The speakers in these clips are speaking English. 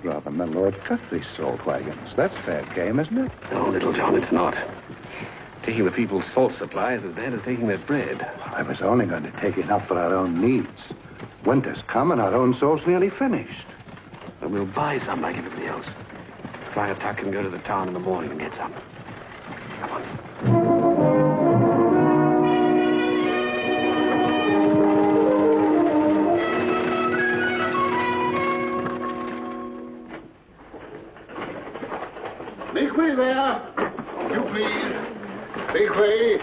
Robin, the Lord Guthrie's salt wagons. That's fair game, isn't it? No, Little John, it's not. Taking the people's salt supply is as bad as taking their bread. I was only going to take enough for our own needs. Winter's come and our own salt's nearly finished. And we'll buy some like everybody else. Fly a tuck and go to the town in the morning and get some. Come on. Make way there. You please. Make way.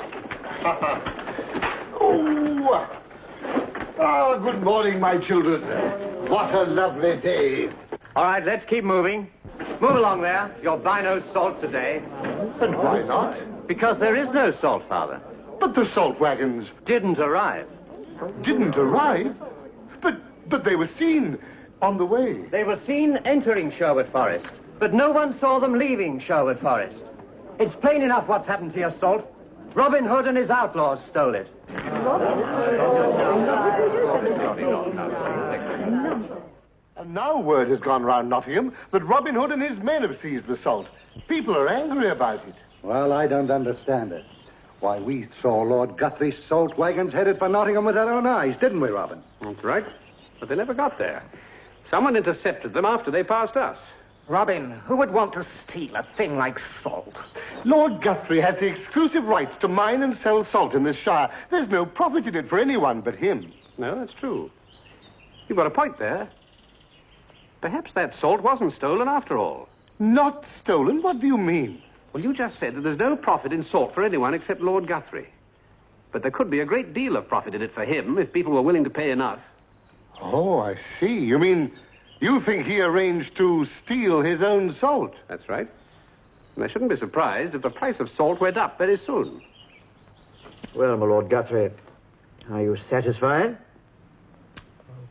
Good morning, my children. What a lovely day. All right, let's keep moving. Move along there. You'll buy no salt today. And why not? Because there is no salt, Father. But the salt wagons Didn't arrive. didn't arrive. But they were seen on the way. They were seen entering Sherwood Forest, but no one saw them leaving Sherwood Forest. It's plain enough what's happened to your salt. Robin Hood and his outlaws stole it. And now word has gone round Nottingham that Robin Hood and his men have seized the salt. People are angry about it. Well, I don't understand it. Why, we saw Lord Guthrie's salt wagons headed for Nottingham with our own eyes, didn't we, Robin? That's right. But they never got there. Someone intercepted them after they passed us. Robin, who would want to steal a thing like salt? Lord Guthrie has the exclusive rights to mine and sell salt in this shire. There's no profit in it for anyone but him. No, that's true. You've got a point there. Perhaps that salt wasn't stolen after all. Not stolen? What do you mean? Well, you just said that there's no profit in salt for anyone except Lord Guthrie. But there could be a great deal of profit in it for him if people were willing to pay enough. Oh, I see. You mean you think he arranged to steal his own salt? That's right. And I shouldn't be surprised if the price of salt went up very soon. Well, my Lord Guthrie, are you satisfied?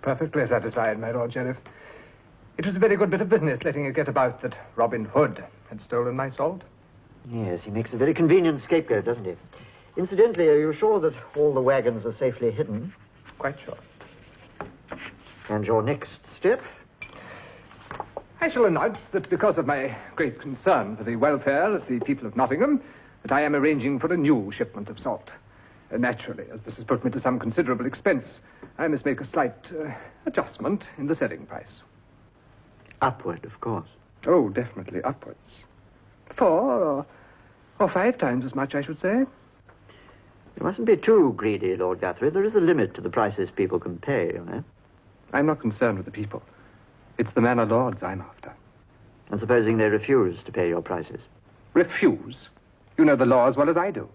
Perfectly satisfied, my Lord Sheriff. It was a very good bit of business letting it get about that Robin Hood had stolen my salt. Yes, he makes a very convenient scapegoat, doesn't he? Incidentally, are you sure that all the wagons are safely hidden? Quite sure. And your next step? I shall announce that because of my great concern for the welfare of the people of Nottingham, that I am arranging for a new shipment of salt. Naturally, as this has put me to some considerable expense, I must make a slight adjustment in the selling price. Upward, of course. Oh, definitely upwards. 4 or 5 times as much, I should say. You mustn't be too greedy, Lord Guthrie. There is a limit to the prices people can pay, you know. I'm not concerned with the people. It's the manor lords I'm after. And supposing they refuse to pay your prices? Refuse? You know the law as well as I do.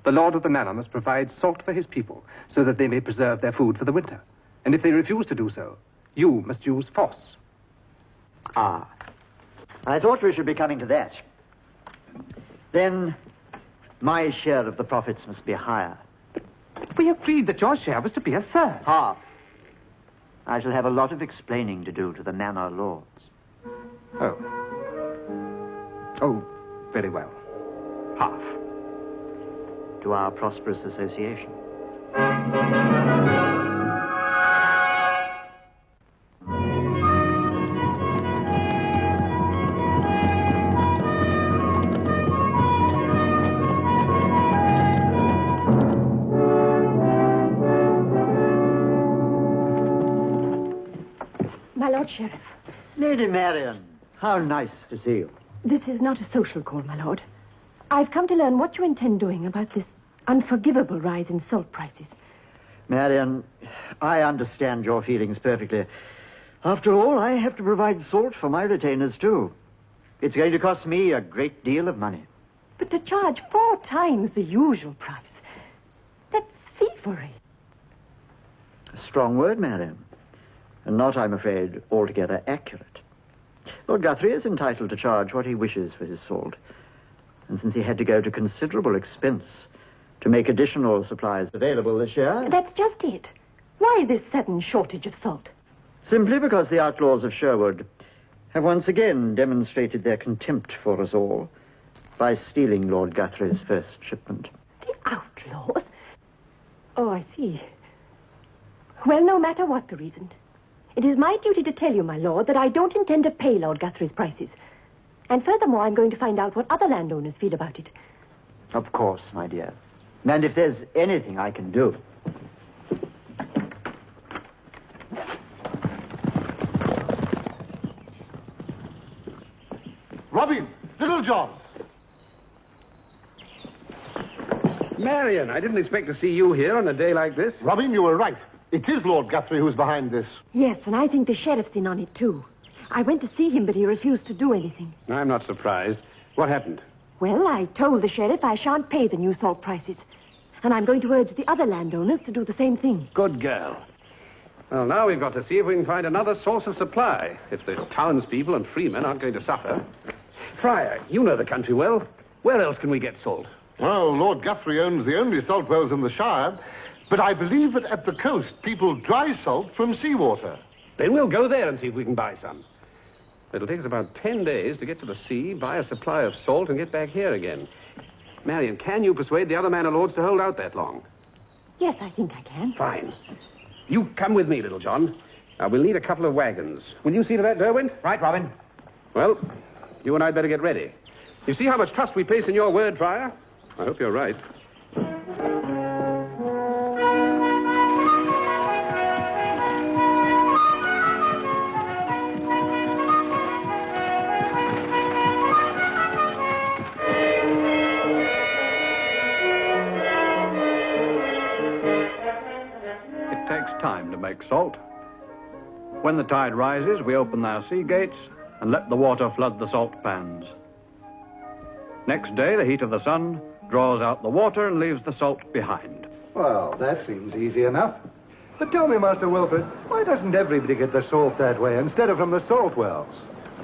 The lord of the manor must provide salt for his people so that they may preserve their food for the winter. And if they refuse to do so, you must use force. Ah. I thought we should be coming to that. Then my share of the profits must be higher. We agreed that your share was to be a third. Half. I shall have a lot of explaining to do to the manor lords. Oh. Oh, very well. Half. To our prosperous association. My Lord Sheriff. Lady Marian, how nice to see you. This is not a social call, my lord. I've come to learn what you intend doing about this unforgivable rise in salt prices. Marian, I understand your feelings perfectly. After all, I have to provide salt for my retainers, too. It's going to cost me a great deal of money. But to charge 4 times the usual price, that's thievery. A strong word, Marian. And not, I'm afraid, altogether accurate. Lord Guthrie is entitled to charge what he wishes for his salt. And since he had to go to considerable expense to make additional supplies available this year... That's just it. Why this sudden shortage of salt? Simply because the outlaws of Sherwood have once again demonstrated their contempt for us all by stealing Lord Guthrie's first shipment. The outlaws? Oh, I see. Well, no matter what the reason, it is my duty to tell you, my lord, that I don't intend to pay Lord Guthrie's prices. And furthermore, I'm going to find out what other landowners feel about it. Of course, my dear. And if there's anything I can do... Robin, Little John. Marion, I didn't expect to see you here on a day like this. Robin, you were right. It is Lord Guthrie who's behind this. Yes, and I think the sheriff's in on it, too. I went to see him, but he refused to do anything. I'm not surprised. What happened? Well, I told the sheriff I shan't pay the new salt prices. And I'm going to urge the other landowners to do the same thing. Good girl. Well, now we've got to see if we can find another source of supply, if the townspeople and freemen aren't going to suffer. Friar, you know the country well. Where else can we get salt? Well, Lord Guthrie owns the only salt wells in the Shire, but I believe that at the coast people dry salt from seawater. Then we'll go there and see if we can buy some. It'll take us about 10 days to get to the sea, buy a supply of salt, and get back here again. Marion, can you persuade the other manor lords to hold out that long? Yes, I think I can. Fine. You come with me, Little John. Now, we'll need a couple of wagons. Will you see to that, Derwent? Right, Robin. Well, you and I'd better get ready. You see how much trust we place in your word, Friar? I hope you're right. It takes time to make salt. When the tide rises, we open our sea gates and let the water flood the salt pans. Next day, the heat of the sun draws out the water and leaves the salt behind. Well, that seems easy enough. But tell me, Master Wilfred, why doesn't everybody get the salt that way instead of from the salt wells?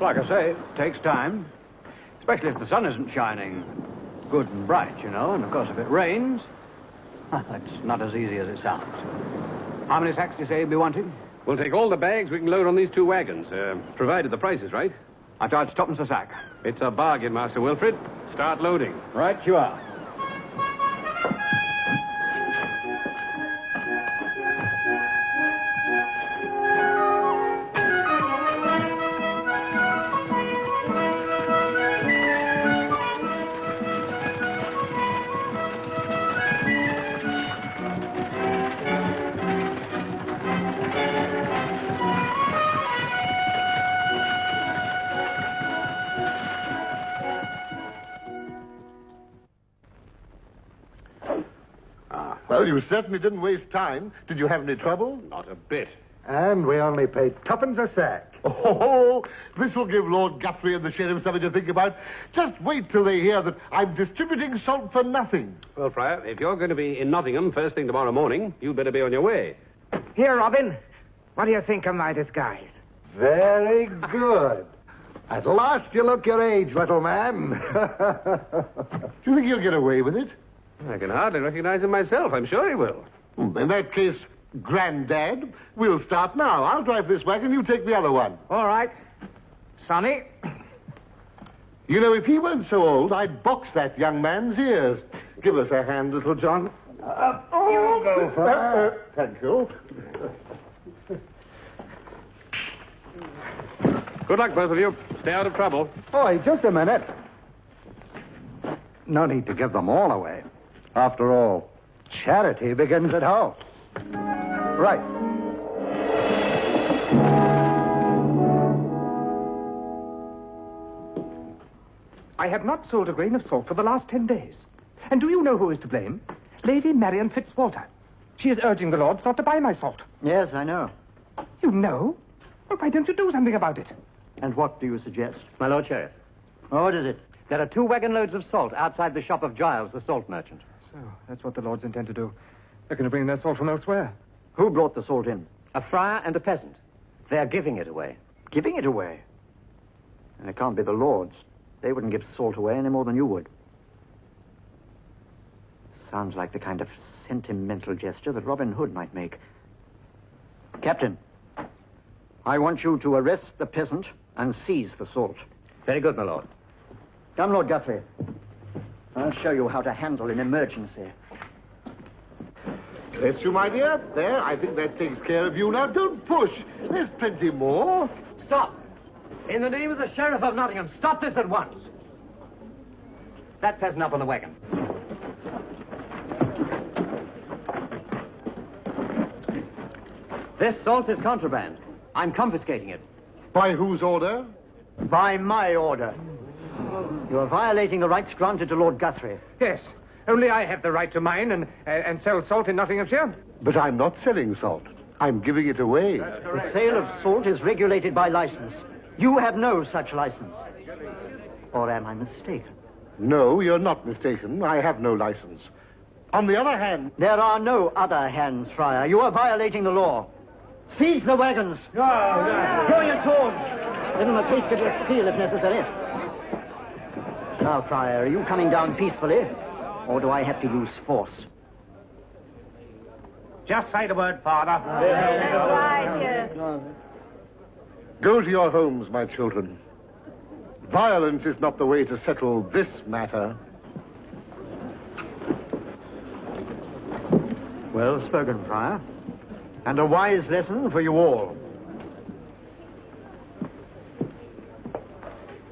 Like I say, it takes time, especially if the sun isn't shining good and bright, you know. And, of course, if it rains, it's not as easy as it sounds. How many sacks do you say you'd be wanting? We'll take all the bags we can load on these 2 wagons, provided the price is right. I charge twopence a sack. It's a bargain, Master Wilfred. Start loading. Right you are. Well, you certainly didn't waste time. Did you have any trouble? Not a bit. And we only paid 2pence a sack. Oh, this will give Lord Guthrie and the sheriff something to think about. Just wait till they hear that I'm distributing salt for nothing. Well, Friar, if you're going to be in Nottingham first thing tomorrow morning, you'd better be on your way. Here, Robin. What do you think of my disguise? Very good. At last you look your age, little man. Do you think you'll get away with it? I can hardly recognize him myself. I'm sure he will. In that case, Granddad, we'll start now. I'll drive this wagon, you take the other one. All right. Sonny? You know, if he weren't so old, I'd box that young man's ears. Give us a hand, Little John. You go, Friar. Thank you. Good luck, both of you. Stay out of trouble. Oi, just a minute. No need to give them all away. After all, charity begins at home. Right. I have not sold a grain of salt for the last 10 days. And do you know who is to blame? Lady Marion Fitzwater. She is urging the lords not to buy my salt. Yes, I know. You know? Well, why don't you do something about it? And what do you suggest? My Lord Sheriff, Oh, what is it? there are 2 wagon loads of salt outside the shop of Giles, the salt merchant. So, that's what the lords intend to do. They're going to bring their salt from elsewhere. Who brought the salt in? A friar and a peasant. They're giving it away. Giving it away? And it can't be the lords. They wouldn't give salt away any more than you would. Sounds like the kind of sentimental gesture that Robin Hood might make. Captain, I want you to arrest the peasant and seize the salt. Very good, my lord. Come, Lord Guthrie. I'll show you how to handle an emergency. Bless you, my dear. There, I think that takes care of you. Now, don't push. There's plenty more. Stop! In the name of the Sheriff of Nottingham, stop this at once. That peasant up on the wagon. This salt is contraband. I'm confiscating it. By whose order? By my order. You are violating the rights granted to Lord Guthrie. Yes. Only I have the right to mine and sell salt in Nottinghamshire. But I'm not selling salt. I'm giving it away. The sale of salt is regulated by license. You have no such license. Or am I mistaken? No, you're not mistaken. I have no license. On the other hand... There are no other hands, Friar. You are violating the law. Seize the wagons. Draw your swords. Give them a taste of your steel if necessary. Now, Friar, are you coming down peacefully? Or do I have to use force? Just say the word, Father. That's right, yes. Go to your homes, my children. Violence is not the way to settle this matter. Well spoken, Friar. And a wise lesson for you all.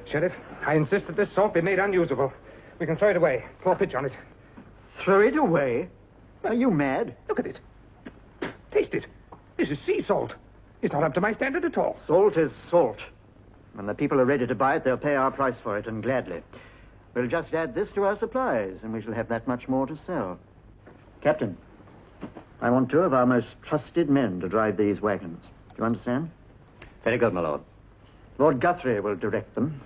Sheriff, I insist that this salt be made unusable. We can throw it away. Pour pitch on it. Throw it away? Are you mad? Look at it. Taste it. This is sea salt. It's not up to my standard at all. Salt is salt. When the people are ready to buy it, they'll pay our price for it, and gladly. We'll just add this to our supplies, and we shall have that much more to sell. Captain, I want 2 of our most trusted men to drive these wagons. Do you understand? Very good, my lord. Lord Guthrie will direct them.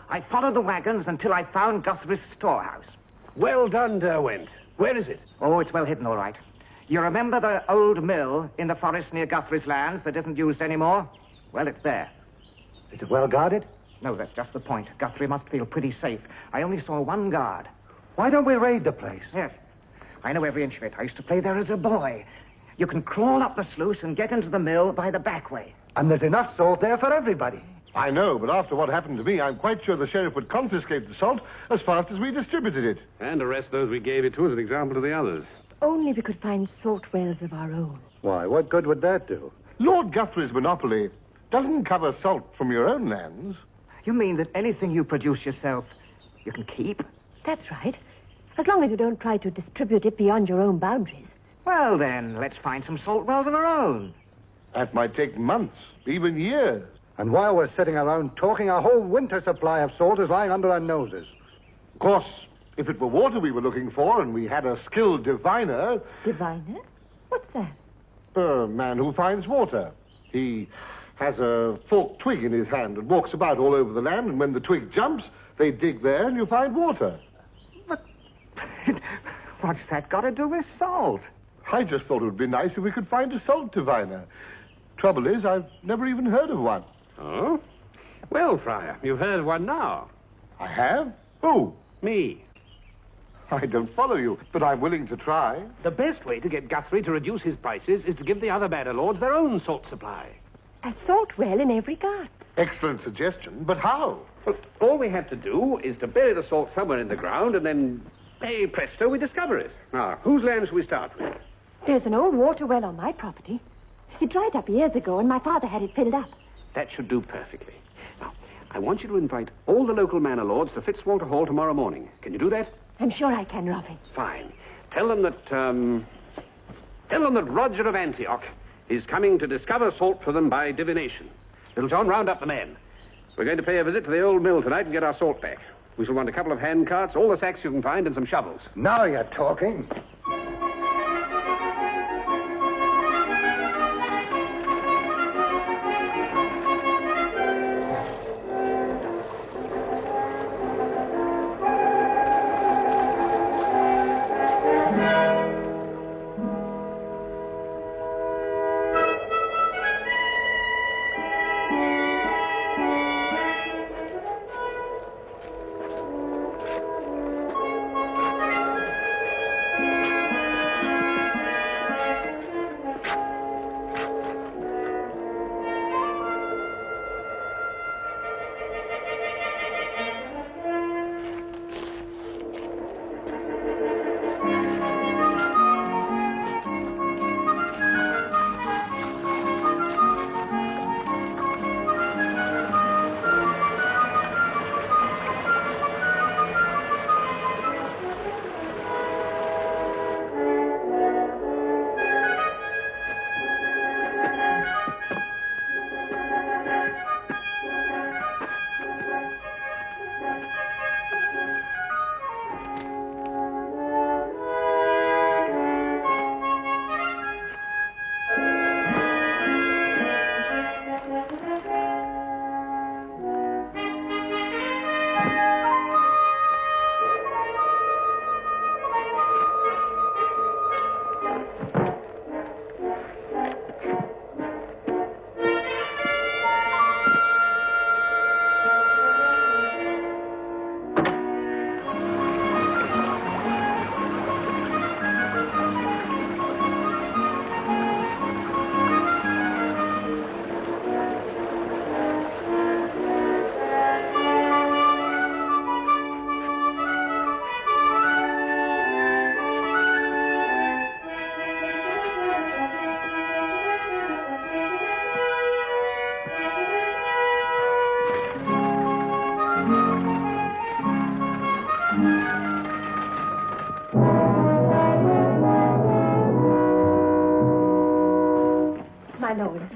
I followed the wagons until I found Guthrie's storehouse. Well done, Derwent. Where is it? Oh, it's well hidden, all right. You remember the old mill in the forest near Guthrie's lands that isn't used anymore? Well, it's there. Is it well guarded? No, that's just the point. Guthrie must feel pretty safe. I only saw one guard. Why don't we raid the place? Yes. I know every inch of it. I used to play there as a boy. You can crawl up the sluice and get into the mill by the back way. And there's enough salt there for everybody. I know, but after what happened to me, I'm quite sure the sheriff would confiscate the salt as fast as we distributed it. And arrest those we gave it to as an example to the others. Only we could find salt wells of our own. Why, what good would that do? Lord Guthrie's monopoly doesn't cover salt from your own lands. You mean that anything you produce yourself, you can keep? That's right. As long as you don't try to distribute it beyond your own boundaries. Well, then, let's find some salt wells of our own. That might take months, even years. And while we're sitting around talking, our whole winter supply of salt is lying under our noses. Of course, if it were water we were looking for and we had a skilled diviner... Diviner? What's that? A man who finds water. He has a forked twig in his hand and walks about all over the land, and when the twig jumps, they dig there and you find water. But what's that got to do with salt? I just thought it would be nice if we could find a salt diviner. Trouble is, I've never even heard of one. Oh? Well, Friar, you've heard of one now. I have? Who? Me. I don't follow you, but I'm willing to try. The best way to get Guthrie to reduce his prices is to give the other manor lords their own salt supply. A salt well in every garden. Excellent suggestion, but how? Well, all we have to do is to bury the salt somewhere in the ground, and then, hey, presto, we discover it. Now, whose land shall we start with? There's an old water well on my property. It dried up years ago, and my father had it filled up. That should do perfectly. Now, I want you to invite all the local manor lords to Fitzwalter Hall tomorrow morning. Can you do that? I'm sure I can, Robin. Fine. Tell them that Roger of Antioch is coming to discover salt for them by divination. Little John, round up the men. We're going to pay a visit to the old mill tonight and get our salt back. We shall want a couple of hand carts, all the sacks you can find, and some shovels. Now you're talking.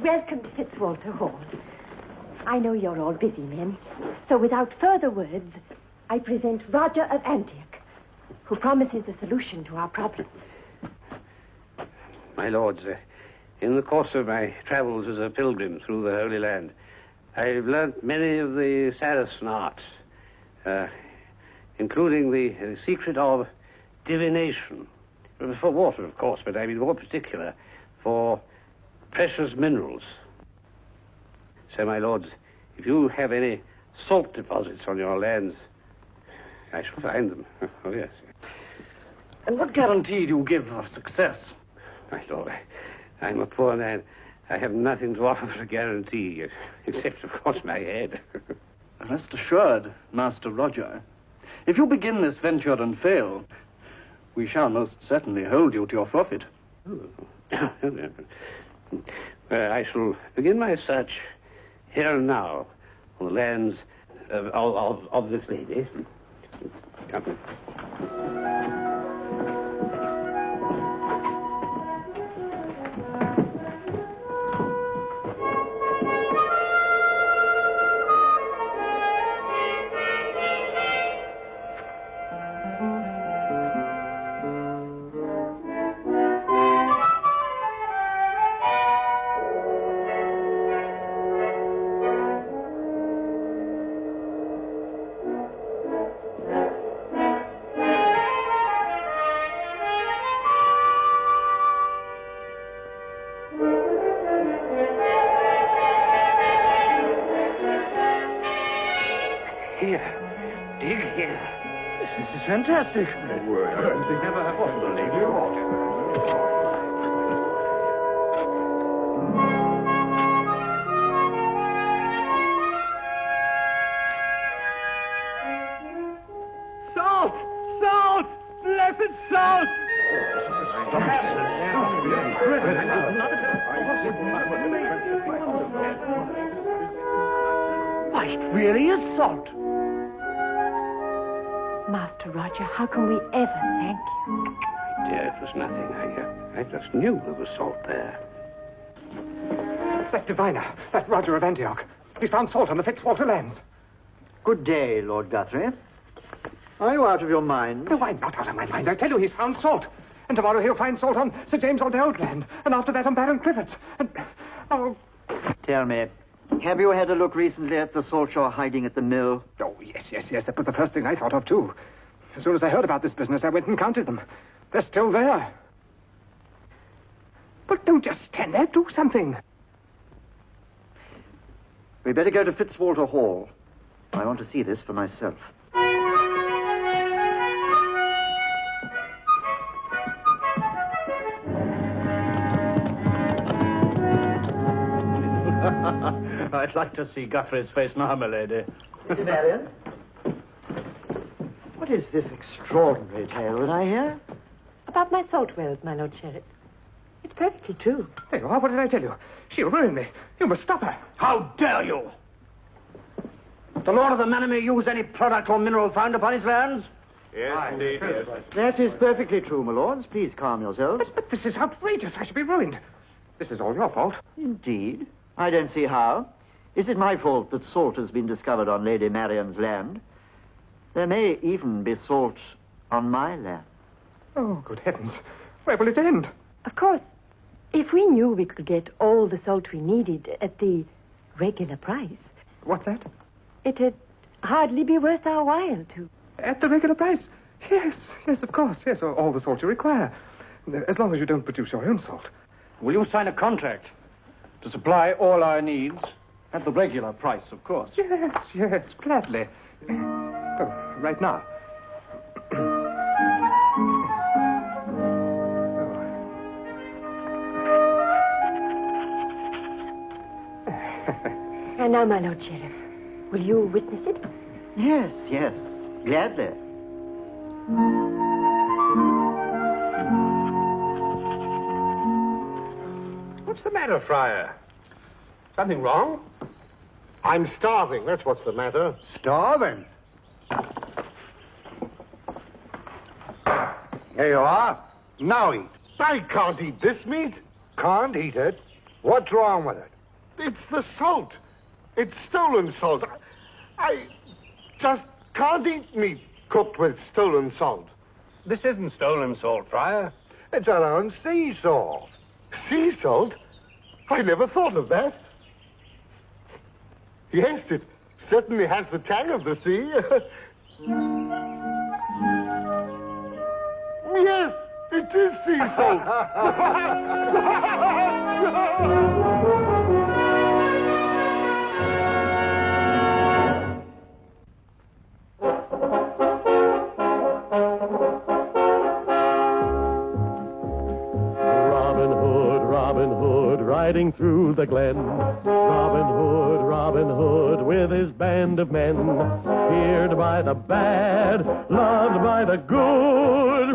Welcome to Fitzwalter Hall. I know you're all busy men, so without further words, I present Roger of Antioch, who promises a solution to our problems. My lords, in the course of my travels as a pilgrim through the Holy Land, I've learnt many of the Saracen arts, including the secret of divination. For water, of course, but I mean more particular for precious minerals. So, my lords, if you have any salt deposits on your lands, I shall find them. Oh, yes. And what guarantee do you give of success? My lord, I'm a poor man. I have nothing to offer for a guarantee, except, of course, my head. Rest assured, Master Roger, if you begin this venture and fail, we shall most certainly hold you to your forfeit. I shall begin my search here and now on the lands of this lady. Come. fantastic. Salt! Salt! Blessed salt! Why, it really is salt. Master Roger, how can we ever thank you? Dear, it was nothing. I just knew there was salt there. That diviner, that Roger of Antioch. He's found salt on the Fitzwalter lands. Good day, Lord Guthrie. Are you out of your mind? No, I'm not out of my mind. I tell you, he's found salt. And tomorrow he'll find salt on Sir James Odell's land. And after that on Baron Clifford's. And, oh... Tell me, have you had a look recently at the salt you're hiding at the mill? Oh, yes. That was the first thing I thought of, too. As soon as I heard about this business, I went and counted them. They're still there. But don't just stand there. Do something. We'd better go to Fitzwalter Hall. I want to see this for myself. I'd like to see Guthrie's face now, my lady. Lady Marion? What is this extraordinary tale that I hear? About my salt wells, my Lord Sheriff. It's perfectly true. There you are. What did I tell you? She'll ruin me. You must stop her. How dare you? The Lord of the Manor may use any product or mineral found upon his lands. Yes, indeed, yes. That is perfectly true, my lords. Please calm yourselves. But this is outrageous. I shall be ruined. This is all your fault. Indeed. I don't see how. Is it my fault that salt has been discovered on Lady Marion's land? There may even be salt on my land. Oh, good heavens. Where will it end? Of course, if we knew we could get all the salt we needed at the regular price, What's that? it'd hardly be worth our while to... At the regular price? Yes, of course. Yes, all the salt you require. As long as you don't produce your own salt. Will you sign a contract to supply all our needs at the regular price, of course? Yes, gladly. Oh, right now. And now, my Lord Sheriff, will you witness it? Yes, gladly. What's the matter, Friar? Something wrong? I'm starving, that's what's the matter. Starving? Here you are. Now eat. I can't eat this meat. Can't eat it? What's wrong with it? It's the salt. It's stolen salt. I just can't eat meat cooked with stolen salt. This isn't stolen salt, Friar. It's our own sea salt. Sea salt? I never thought of that. Yes, it certainly has the tang of the sea. Yes, it is sea salt. Robin Hood, riding through the glen. Robin Hood, with his band of men. Feared by the bad, loved by the good.